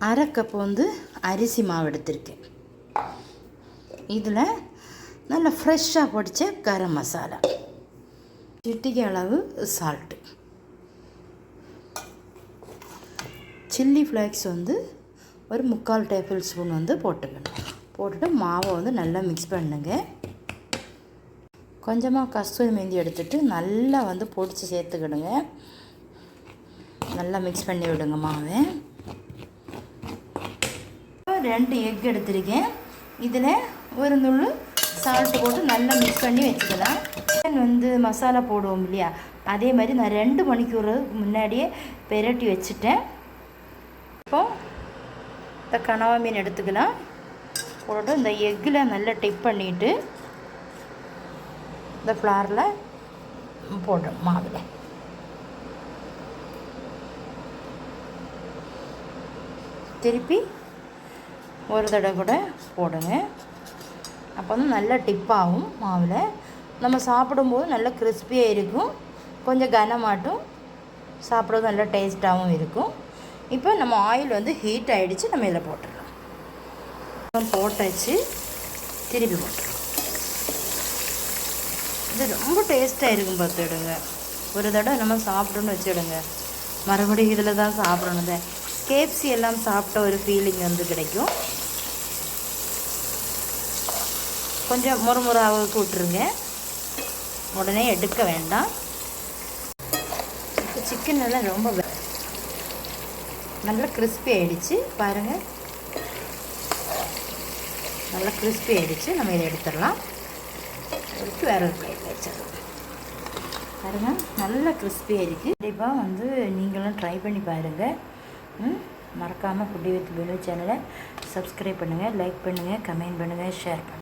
அரை கப் வந்து அரிசி மாவு எடுத்திருக்கேன். இதில் நல்ல ஃப்ரெஷ்ஷாக பொடித்த கரம் மசாலா, சிட்டிகை அளவு சால்ட்டு, சில்லி ஃப்ளேக்ஸ் வந்து ஒரு 3/4 டேபிள் ஸ்பூன் வந்து போட்டுக்கணும். போட்டுட்டு மாவை வந்து நல்லா மிக்ஸ் பண்ணுங்க. கொஞ்சமாக கஸ்தூரி மேந்தி எடுத்துகிட்டு நல்லா வந்து பொடிச்சு சேர்த்துக்கிடுங்க. நல்லா மிக்ஸ் பண்ணி விடுங்க மாவை. 2 எக் எடுத்திருக்கேன். இதில் ஒரு நுள்ளு சால்ட்டு போட்டு நல்லா மிக்ஸ் பண்ணி வச்சுக்கலாம். வந்து மசாலா போடுவோம் இல்லையா, அதே மாதிரி நான் 2 மணிக்கூர் முன்னாடியே பெரட்டி வச்சுட்டேன். இப்போது இந்த கனவா மீன் எடுத்துக்கலாம். போட்டு இந்த எக்கில் நல்லா டிப் பண்ணிவிட்டு இந்த ஃப்ளாரில் போடுறோம். மாவில் திருப்பி ஒரு தடவை கூட போடுங்க. அப்போ வந்து நல்லா டிப்பாகும். மாவில் நம்ம சாப்பிடும்போது நல்லா கிறிஸ்பியாக இருக்கும், கொஞ்சம் கனமாட்டும், சாப்பிட்றது நல்லா டேஸ்ட்டாகவும் இருக்கும். இப்போ நம்ம ஆயில் வந்து ஹீட் ஆகிடுச்சு, நம்ம இதில் போட்டுடலாம். போட்டாச்சு, திருப்பி போட்டுடலாம். இது ரொம்ப டேஸ்ட்டாக இருக்கும் பார்த்துடுங்க. ஒரு தடவை நம்ம சாப்பிட்டோன்னு வச்சுடுங்க, மறுபடியும் இதில் தான் சாப்பிடணும். கேப்சி எல்லாம் சாப்பிட்ட ஒரு ஃபீலிங் வந்து கிடைக்கும். கொஞ்சம் முறுமுறாவுக்கு விட்டுருங்க, உடனே எடுக்க வேண்டாம். இப்போ சிக்கன் எல்லாம் ரொம்ப நல்லா கிறிஸ்பி ஆகிடுச்சு பாருங்கள். நல்லா கிறிஸ்பி ஆகிடுச்சு. நம்ம இதை எடுத்துடலாம். எடுத்து வேற ஒரு பிளேட்டில் வச்சிடலாம். பாருங்கள், நல்லா கிறிஸ்பியாக இருக்குது. கண்டிப்பாக வந்து நீங்களும் ட்ரை பண்ணி பாருங்கள். மறக்காமல் ஃபுட்டி வித் பினு சேனலை சப்ஸ்கிரைப் பண்ணுங்கள், லைக் பண்ணுங்கள், கமெண்ட் பண்ணுங்கள், ஷேர் பண்ணுங்கள்.